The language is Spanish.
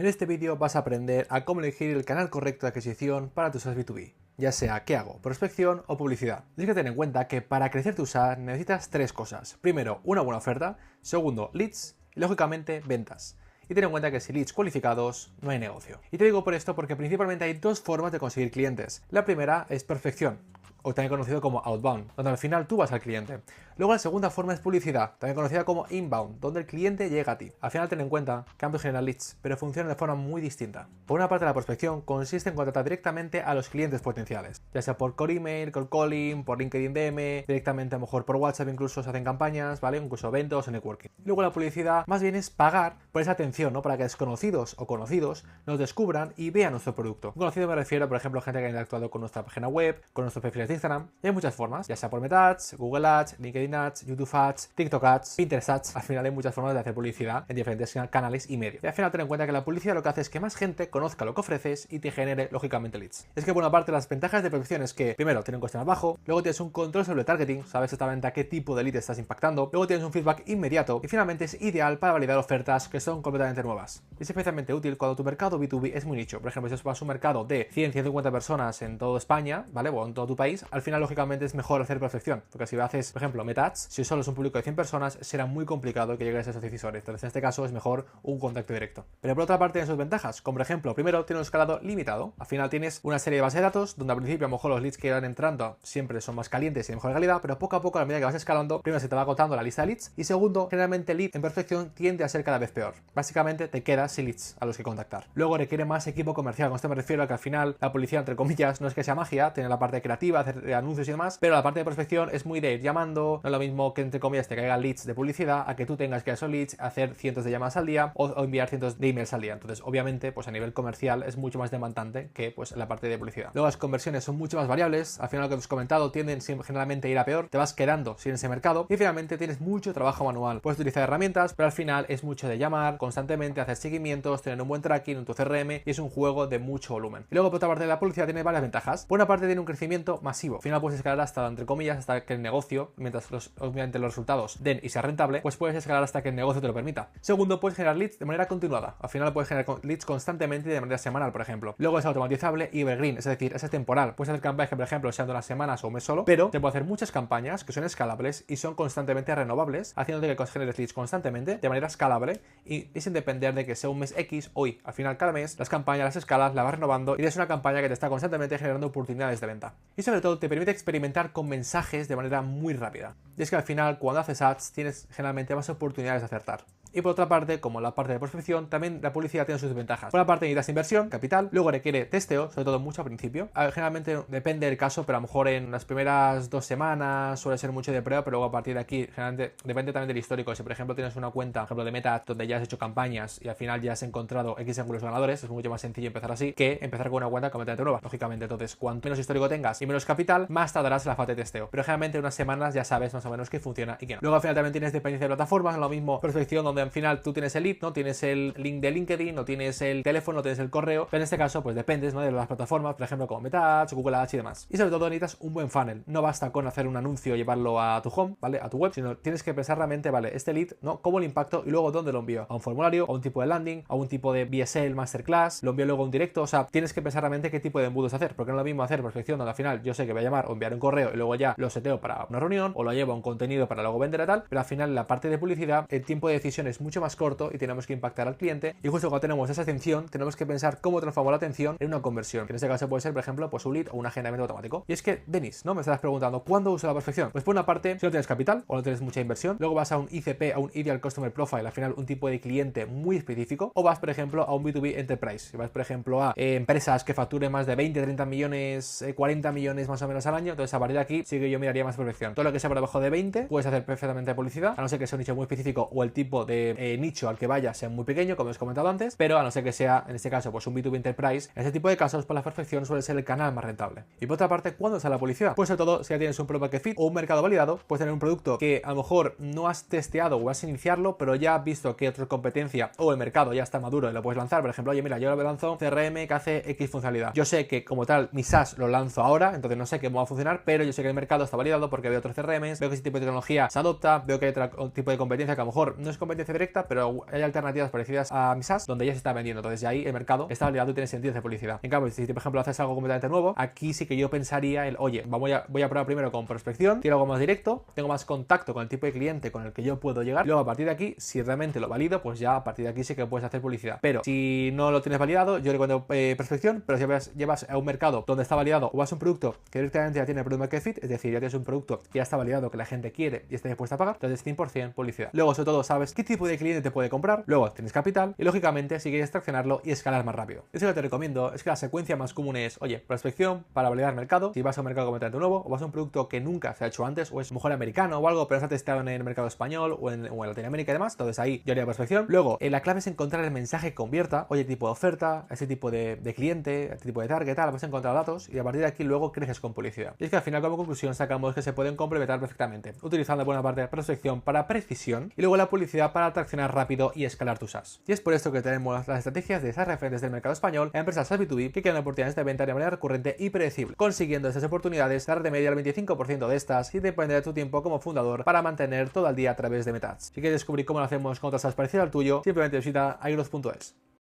En este vídeo vas a aprender a cómo elegir el canal correcto de adquisición para tus SaaS B2B, ya sea ¿qué hago? Prospección o publicidad. Tienes que tener en cuenta que para crecer tu SaaS necesitas tres cosas. Primero, una buena oferta. Segundo, leads. Y lógicamente, ventas. Y ten en cuenta que sin leads cualificados no hay negocio. Y te digo por esto porque principalmente hay dos formas de conseguir clientes. La primera es prospección, o también conocido como outbound, donde al final tú vas al cliente. Luego la segunda forma es publicidad, también conocida como inbound, donde el cliente llega a ti. Al final ten en cuenta que ambos generan leads, pero funcionan de forma muy distinta. Por una parte, la prospección consiste en contratar directamente a los clientes potenciales, ya sea por core email, cold calling, por LinkedIn DM, directamente a lo mejor por WhatsApp incluso se hacen campañas, ¿vale? Incluso eventos o networking. Luego la publicidad más bien es pagar por esa atención, ¿no? Para que desconocidos o conocidos nos descubran y vean nuestro producto. Conocido me refiero, por ejemplo, a gente que ha interactuado con nuestra página web, con nuestros perfiles de Instagram. Y hay muchas formas, ya sea por Meta Ads, Google Ads, LinkedIn Ads, YouTube Ads, TikTok Ads, Pinterest Ads. Al final hay muchas formas de hacer publicidad en diferentes canales y medios. Y al final ten en cuenta que la publicidad lo que hace es que más gente conozca lo que ofreces y te genere lógicamente leads. Es que por una parte las ventajas de prospección es que primero tiene un coste más bajo, luego tienes un control sobre el targeting, sabes exactamente a qué tipo de lead estás impactando, luego tienes un feedback inmediato y finalmente es ideal para validar ofertas que son completamente nuevas. Es especialmente útil cuando tu mercado B2B es muy nicho. Por ejemplo, si vas a un mercado de 100-150 personas en toda España, ¿vale? O en todo tu país, al final lógicamente es mejor hacer prospección, porque si haces, por ejemplo, Meta Ads, si solo es un público de 100 personas, será muy complicado que llegues a esos decisores. Entonces, en este caso es mejor un contacto directo. Pero por otra parte, tiene sus ventajas, como por ejemplo, primero, tiene un escalado limitado. Al final tienes una serie de bases de datos, donde al principio a lo mejor los leads que van entrando siempre son más calientes y de mejor calidad, pero poco a poco, a medida que vas escalando, primero se te va agotando la lista de leads y segundo, generalmente el lead en prospección tiende a ser cada vez peor. Básicamente te quedas sin leads a los que contactar. Luego requiere más equipo comercial. Con esto me refiero a que al final la publicidad, entre comillas, no es que sea magia, tiene la parte creativa, hacer anuncios y demás, pero la parte de prospección es muy de ir llamando, no es lo mismo que entre comillas te caigan leads de publicidad a que tú tengas que a esos leads hacer cientos de llamadas al día o enviar cientos de emails al día. Entonces, obviamente, pues a nivel comercial es mucho más demandante que pues la parte de publicidad. Luego las conversiones son mucho más variables, al final lo que os he comentado tienden generalmente a ir a peor, te vas quedando sin ese mercado y finalmente tienes mucho trabajo manual. Puedes utilizar herramientas, pero al final es mucho de llamar constantemente, hacer seguimientos, tener un buen tracking en tu CRM y es un juego de mucho volumen. Y luego por otra parte de la publicidad tiene varias ventajas. Por una parte tiene un crecimiento masivo. Al final puedes escalar hasta, entre comillas, hasta que el negocio, mientras obviamente los resultados den y sea rentable, pues puedes escalar hasta que el negocio te lo permita. Segundo, puedes generar leads de manera continuada. Al final puedes generar leads constantemente y de manera semanal, por ejemplo. Luego es automatizable y evergreen, es decir, es temporal. Puedes hacer campañas que, por ejemplo, sean de unas semanas o un mes solo, pero te puedes hacer muchas campañas que son escalables y son constantemente renovables, haciéndote que generes leads constantemente de manera escalable y sin depender de que sea un mes X hoy. Al final, cada mes, las campañas, las escalas, las vas renovando y es una campaña que te está constantemente generando oportunidades de venta. Y sobre todo, te permite experimentar con mensajes de manera muy rápida. Y es que al final, cuando haces ads, tienes generalmente más oportunidades de acertar. Y por otra parte, como la parte de prospección, también la publicidad tiene sus ventajas. Por una parte necesitas inversión, capital, luego requiere testeo, sobre todo mucho al principio. Generalmente depende del caso, pero a lo mejor en las primeras 2 semanas suele ser mucho de prueba, pero luego a partir de aquí, generalmente depende también del histórico. Si por ejemplo tienes una cuenta, por ejemplo de Meta, donde ya has hecho campañas y al final ya has encontrado X ángulos ganadores, es mucho más sencillo empezar así que empezar con una cuenta completamente nueva, lógicamente. Entonces, cuanto menos histórico tengas y menos capital, más tardarás en la fase de testeo. Pero generalmente en unas semanas ya sabes más o menos qué funciona y qué no. Luego al final también tienes dependencia de plataformas, lo mismo prospección, donde al final tú tienes el lead, no tienes el link de LinkedIn, no tienes el teléfono, no tienes el correo, pero en este caso pues dependes, ¿no? De las plataformas, por ejemplo como Meta Ads, Google Ads y demás. Y sobre todo necesitas un buen funnel. No basta con hacer un anuncio y llevarlo a tu home, ¿vale? A tu web, sino tienes que pensar realmente, vale, este lead, ¿no? ¿Cómo lo impacto y luego dónde lo envío? ¿A un formulario? ¿A un tipo de landing? ¿A un tipo de VSL Masterclass? ¿Lo envío luego a un directo? O sea, tienes que pensar realmente qué tipo de embudos hacer, porque no es lo mismo hacer prospección donde al final yo sé que voy a llamar o enviar un correo y luego ya lo seteo para una reunión o lo llevo a un contenido para luego vender y tal, pero al final en la parte de publicidad el tiempo de decisión es mucho más corto y tenemos que impactar al cliente y justo cuando tenemos esa atención tenemos que pensar cómo transformar la atención en una conversión, que en este caso puede ser por ejemplo pues un lead o un agendamiento automático. Y es que Denis, ¿no? Me estarás preguntando ¿cuándo uso la prospección? Pues por una parte, si no tienes capital o no tienes mucha inversión, luego vas a un ICP, a un Ideal Customer Profile, al final un tipo de cliente muy específico, o vas por ejemplo a un B2B Enterprise, si vas por ejemplo a empresas que facturen más de 20, 30 millones, 40 millones más o menos al año, entonces a partir de aquí sí que yo miraría más prospección. Todo lo que sea por debajo de 20 puedes hacer perfectamente publicidad, a no ser que sea un nicho muy específico o el tipo de nicho al que vaya sea muy pequeño, como os he comentado antes, pero a no ser que sea en este caso pues un B2B Enterprise, en este tipo de casos por la perfección suele ser el canal más rentable. Y por otra parte, ¿cuándo sale la publicidad? Pues sobre todo si ya tienes un product market fit o un mercado validado, puedes tener un producto que a lo mejor no has testeado o vas a iniciarlo, pero ya has visto que otra competencia o el mercado ya está maduro y lo puedes lanzar. Por ejemplo, oye, mira, yo lo lanzo un CRM que hace X funcionalidad. Yo sé que como tal mi SaaS lo lanzo ahora, entonces no sé cómo va a funcionar, pero yo sé que el mercado está validado porque veo otros CRMs, veo que ese tipo de tecnología se adopta, veo que hay otro tipo de competencia que a lo mejor no es competencia competencia directa, pero hay alternativas parecidas a mi SaaS donde ya se está vendiendo. Entonces, ahí el mercado está validado y tiene sentido de publicidad. En cambio, si por ejemplo haces algo completamente nuevo, aquí sí que yo pensaría oye, voy a probar primero con prospección, quiero algo más directo, tengo más contacto con el tipo de cliente con el que yo puedo llegar. Luego, a partir de aquí, si realmente lo valido, pues ya a partir de aquí sí que puedes hacer publicidad. Pero si no lo tienes validado, yo le cuento prospección, pero si llevas a un mercado donde está validado o vas a un producto que directamente ya tiene product market fit, es decir, ya tienes un producto que ya está validado, que la gente quiere y está dispuesta a pagar, entonces 100% publicidad. Luego, sobre todo, sabes qué tipo de cliente te puede comprar, luego tienes capital y, lógicamente, si quieres traccionarlo y escalar más rápido. Eso que te recomiendo es que la secuencia más común es, oye, prospección para validar mercado, si vas a un mercado completamente nuevo o vas a un producto que nunca se ha hecho antes o es mejor americano o algo, pero no se ha testado en el mercado español o en Latinoamérica y demás, entonces ahí yo haría prospección. Luego, la clave es encontrar el mensaje que convierta, oye, tipo de oferta, ese tipo de cliente, este tipo de target, tal, vas a encontrar datos y a partir de aquí luego creces con publicidad. Y es que al final, como conclusión, sacamos que se pueden complementar perfectamente, utilizando buena parte de prospección para precisión y luego la publicidad para traccionar rápido y escalar tu SaaS. Y es por esto que tenemos las estrategias de esas referentes del mercado español a empresas SaaS B2B que crean oportunidades de venta de manera recurrente y predecible, consiguiendo estas oportunidades dar de media el 25% de estas y depende de tu tiempo como fundador para mantener todo el día a través de MetaAds. Si quieres descubrir cómo lo hacemos con otras SaaS parecidas al tuyo, simplemente visita igrowth.es.